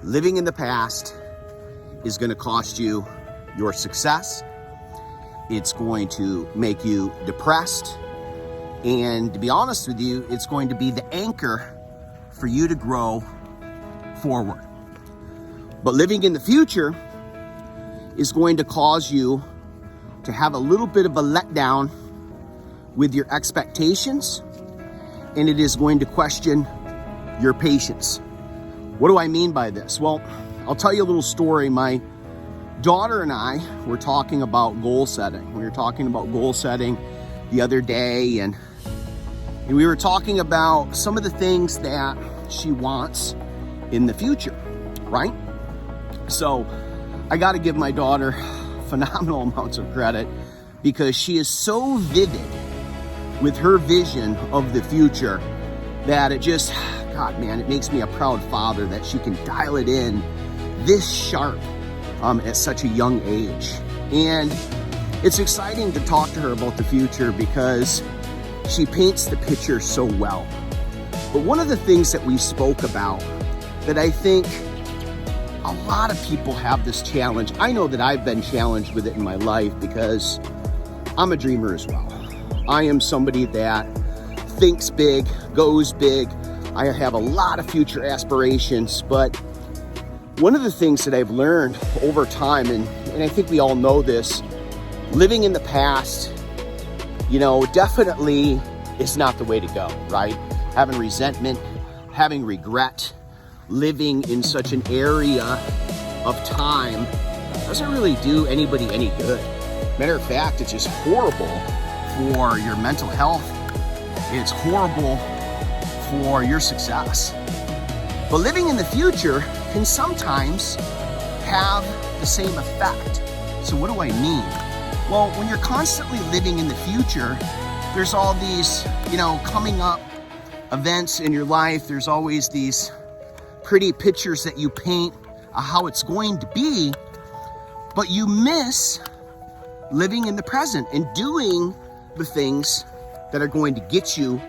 living in the past is going to cost you your success. It's going to make you depressed. And to be honest with you, it's going to be the anchor for you to grow forward. But living in the future is going to cause you to have a little bit of a letdown with your expectations, and it is going to question your patience. What do I mean by this? Well, I'll tell you a little story. My daughter and I were talking about goal setting. We were talking about goal setting the other day, and we were talking about some of the things that she wants in the future, right? So I got to give my daughter phenomenal amounts of credit because she is so vivid with her vision of the future that it just, God, man, it makes me a proud father that she can dial it in this sharp at such a young age. And it's exciting to talk to her about the future because she paints the picture so well. But one of the things that we spoke about that I think a lot of people have this challenge. I know that I've been challenged with it in my life because I'm a dreamer as well. I am somebody that thinks big, goes big. I have a lot of future aspirations, but one of the things that I've learned over time, and I think we all know this, living in the past, definitely is not the way to go, right? Having resentment, having regret, living in such an area of time doesn't really do anybody any good. Matter of fact, it's just horrible for your mental health. It's horrible for your success. But living in the future can sometimes have the same effect. So what do I mean? Well, when you're constantly living in the future, there's all these, coming up events in your life. There's always these pretty pictures that you paint of how it's going to be, but you miss living in the present and doing the things that are going to get you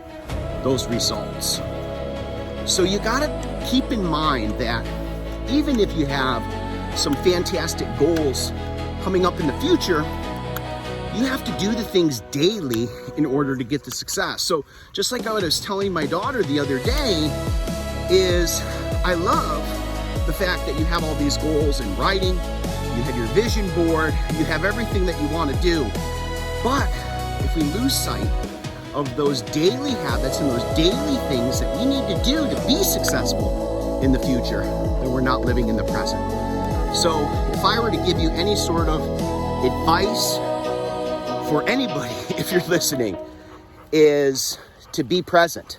those results. So you gotta keep in mind that even if you have some fantastic goals coming up in the future, you have to do the things daily in order to get the success. So just like I was telling my daughter the other day, is I love the fact that you have all these goals in writing, you have your vision board, you have everything that you want to do. But if we lose sight of those daily habits and those daily things that we need to do to be successful in the future, then we're not living in the present. So if I were to give you any sort of advice for anybody, if you're listening, is to be present,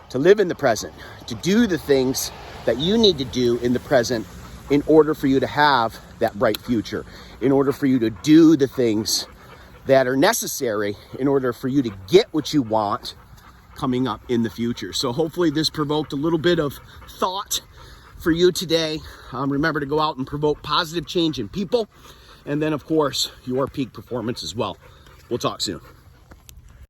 to live in the present, to do the things that you need to do in the present in order for you to have that bright future, in order for you to do the things that are necessary in order for you to get what you want coming up in the future. So hopefully this provoked a little bit of thought for you today. Remember to go out and provoke positive change in people, and then of course your peak performance as well. We'll talk soon.